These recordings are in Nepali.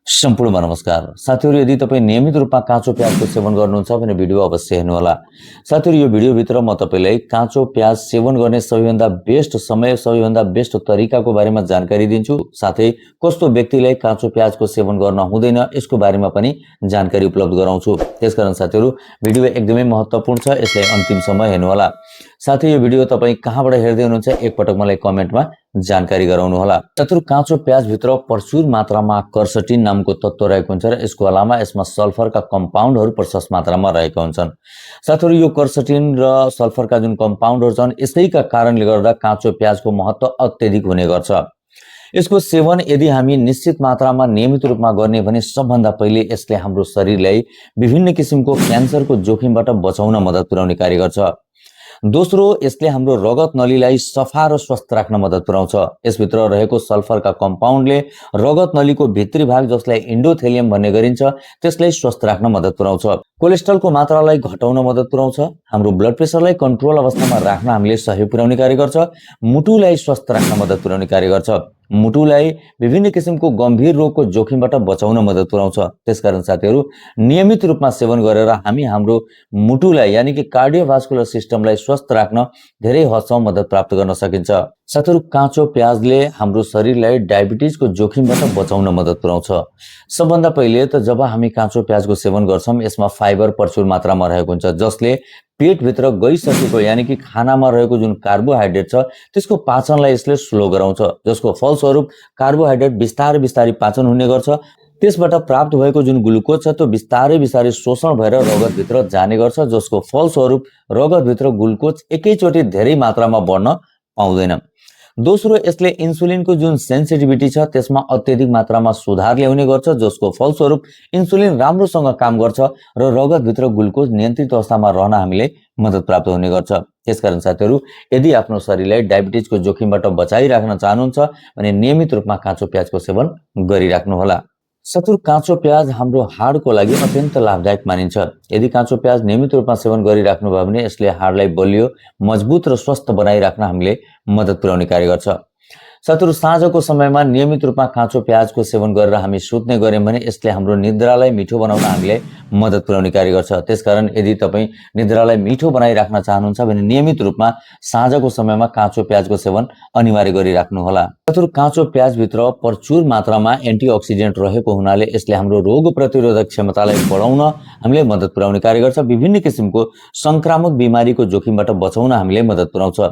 सम्पूर्णमा नमस्कार साथीहरु, यदि तपाई नियमित रूपमा काँचो प्याजको सेवन गर्नुहुन्छ भने भिडियो अवश्य हेर्नुहोला। साथीहरु, यो भिडियोभित्र म तपाईलाई काँचो प्याज सेवन गर्ने सबैभन्दा बेस्ट समय, सबैभन्दा बेस्ट तरिकाको बारेमा जानकारी दिन्छु। साथै कस्तो व्यक्तिलाई काँचो प्याजको सेवन गर्न हुँदैन यसको बारेमा पनि जानकारी उपलब्ध गराउँछु। त्यसकारण साथीहरु, भिडियो एकदमै महत्त्वपूर्ण छ, यसलाई अन्तिमसम्म हेर्नुहोला। साथै यो भिडियो तपाई कहाँबाट हेर्दै हुनुहुन्छ एकपटक मलाई कमेन्टमा जानकारी गराउनु होला। साथीहरु, काँचो प्याज भित्र प्रचुर मात्रामा कर्सेटिन नामको तत्व रहेको हुन्छ र यसको अलावा यसमा सल्फरका कम्पाउन्डहरु प्रशस्त मात्रामा रहेका हुन्छन्। साथीहरु, यो कर्सेटिन र सल्फरका जुन कम्पाउन्डहरु छन् यसैका कारणले गर्दा काँचो प्याजको महत्त्व अत्यधिक हुने गर्छ। यसको सेवन यदि हामी निश्चित मात्रामा नियमित रूपमा गर्ने भने सबभन्दा पहिले यसले हाम्रो शरीरलाई विभिन्न किसिमको क्यान्सरको जोखिमबाट बचाउन मद्दत पुर्याउने कार्य गर्छ। दोस्रो, यसले हाम्रो रगत नलीलाई सफा र स्वस्थ राख्न मद्दत पुर्याउँछ। यसभित्र रहेको सल्फरका कम्पाउन्डले रगत नलीको भित्री भाग जसलाई एन्डोथेलियम भन्ने गरिन्छ त्यसलाई स्वस्थ राख्न मद्दत पुर्याउँछ। कोलेस्ट्रोलको मात्रालाई घटाउन मद्दत पुर्याउँछ। हाम्रो ब्लड प्रेसरलाई कन्ट्रोल अवस्थामा राख्न हामीले सहयोग पुर्याउने कार्य गर्छ। मुटुलाई स्वस्थ राख्न मद्दत पुर्याउने कार्य गर्छ। मुटुलाई विभिन्न किसिमको गम्भीर रोगको जोखिमबाट बचाउन मद्दत पुर्याउँछ। त्यसकारण साथीहरु, नियमित रूपमा सेवन गरेर हामी हाम्रो मुटुलाई यानी कि कार्डियोभास्कुलर सिस्टमलाई स्वस्थ राख्न धेरै हदसम्म मद्दत प्राप्त गर्न सकिन्छ। साथीहरु, काँचो प्याजले हाम्रो शरीरलाई डायबिटिजको जोखिमबाट बचाउन मद्दत पुर्याउँछ। सबभन्दा पहिले त जब हामी काँचो प्याजको सेवन गर्छौं यसमा फाइबर प्रचुर मात्रामा रहेको हुन्छ जसले पेटभित्र गइसकेको यानी कि खानामा रहेको जुन कार्बोहाइड्रेट छ त्यसको पाचनलाई यसले स्लो गराउँछ, जसको फलस्वरूप कार्बोहाइड्रेट बिस्तारै बिस्तारै पाचन हुने गर्छ। त्यसबाट प्राप्त भएको जुन ग्लुकोज छ त्यो बिस्तारै बिस्तारै शोषण भएर रगतभित्र जाने गर्छ, जसको फलस्वरूप रगतभित्र ग्लुकोज एकैचोटि धेरै मात्रामा बढ्न पाउँदैन। दोस्रो, यसले इन्सुलिनको जुन सेन्सिटिभिटी छ त्यसमा अत्यधिक मात्रामा सुधार ल्याउने गर्छ, जसको फलस्वरूप इन्सुलिन राम्रोसँग काम गर्छ र रगतभित्र ग्लुकोज नियन्त्रित अवस्थामा रहन हामीले मद्दत प्राप्त हुने गर्छ। त्यसकारण साथीहरु, यदि आफ्नो शरीरलाई डायबिटिजको जोखिमबाट बचाइराख्न चाहनुहुन्छ भने नियमित रूपमा काँचो प्याजको सेवन गरिराख्नु होला। साथीहरु, काँचो प्याज हाम्रो हाडको लागि अत्यन्त लाभदायक मानिन्छ। यदि काँचो प्याज नियमित रूपमा सेवन गरिराख्नु भयो भने यसले हाडलाई बलियो, मजबुत र स्वस्थ बनाइराख्न हामीले मद्दत पुर्याउने कार्य गर्छ। साथीहरु, साँझको समयमा नियमित रूपमा काँचो प्याजको सेवन गरेर हामी सुत्ने गर्यौं भने यसले हाम्रो निद्रालाई मिठो बनाउन हामीलाई मद्दत पुर्याउने कार्य गर्छ। त्यसकारण यदि तपाई निद्रालाई मिठो बनाइराख्न चाहनुहुन्छ भने नियमित रूपमा साँझको समयमा काँचो प्याजको सेवन अनिवार्य गरिराख्नु होला। साथीहरु, काँचो प्याजभित्र प्रचुर मात्रामा एन्टिअक्सिडेन्ट रहेको हुनाले यसले हाम्रो रोग प्रतिरोधक क्षमतालाई बढाउन हामीलाई मद्दत पुर्याउने कार्य गर्छ। विभिन्न किसिमको संक्रामक बिमारीको जोखिमबाट बचाउन हामीलाई मद्दत पुर्याउँछ।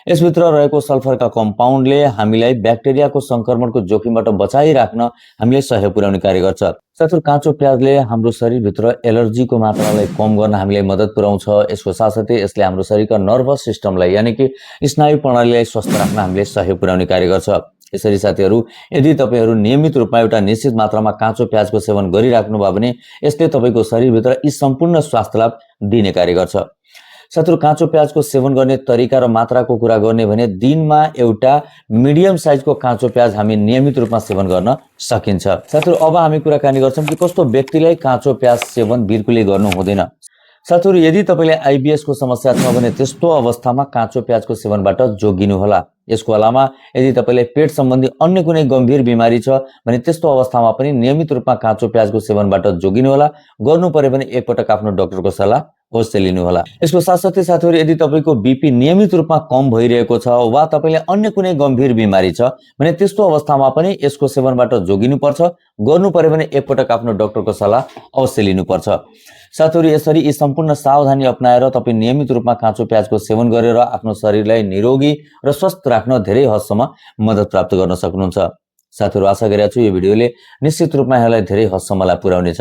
यसभित्र रहेको सल्फरका कम्पाउन्डले हामीलाई ब्याक्टेरियाको संक्रमणको जोखिमबाट बचाइराख्न हामीलाई सहयोग पुर्याउने कार्य गर्छ। साथीहरु, काँचो प्याजले हाम्रो शरीरभित्र एलर्जीको मात्रालाई कम गर्न हामीलाई मद्दत पुर्याउँछ। यसको साथसाथै यसले हाम्रो शरीरका नर्भस सिस्टमलाई यानी कि स्नायु प्रणालीलाई स्वस्थ राख्न हामीलाई सहयोग पुर्याउने कार्य गर्छ। यसरी साथीहरु, यदि तपाईहरु नियमित रूपमा एउटा निश्चित मात्रामा काँचो प्याजको सेवन गरिराख्नु भयो भने यसले तपाईको शरीरभित्र यी सम्पूर्ण स्वास्थ्य लाभ दिने कार्य गर्छ। साथीहरु, काँचो प्याजको सेवन गर्ने तरिका र मात्राको कुरा गर्ने भने दिनमा एउटा मिडियम साइजको काँचो प्याज हामी नियमित रूपमा सेवन गर्न सकिन्छ। साथीहरु, अब हामी कुराकानी गर्छौं कि कस्तो व्यक्तिलाई काँचो प्याज सेवन बिल्कुलै गर्नु हुँदैन। साथीहरु, यदि तपाईले आईबीएस को समस्या छ भने त्यस्तो अवस्थामा काँचो प्याजको सेवनबाट जोगिनु होला। यसको अलावा यदि तपाईलाई पेट सम्बन्धी अन्य कुनै गम्भीर बिमारी छ भने त्यस्तो अवस्थामा पनि नियमित रूपमा काँचो प्याजको सेवनबाट जोगिनु होला। गर्नु पर्यो भने एकपटक आफ्नो डाक्टरको सल्लाह अवश्य लिनु होला। यसको साथसाथै साथीहरु, यदि तपाईको बीपी नियमित रूपमा कम भइरहेको छ वा तपाईले अन्य कुनै गम्भीर बिमारी छ भने त्यस्तो अवस्थामा पनि यसको सेवनबाट जोगिनु पर्छ। गर्नु पर्यो भने एकपटक आफ्नो डाक्टरको सल्लाह अवश्य लिनु पर्छ। साथीहरु, यसरी यी सम्पूर्ण सावधानी अपनाएर तपाई नियमित रूपमा काँचो प्याजको सेवन गरेर आफ्नो शरीरलाई निरोगी र स्वस्थ राख्न धेरै हदसम्म मद्दत प्राप्त गर्न सक्नुहुन्छ। साथीहरु, आशा गरेको छु यो भिडियोले निश्चित रूपमा यहाँलाई धेरै हदसम्म लाभ पुर्याउनेछ।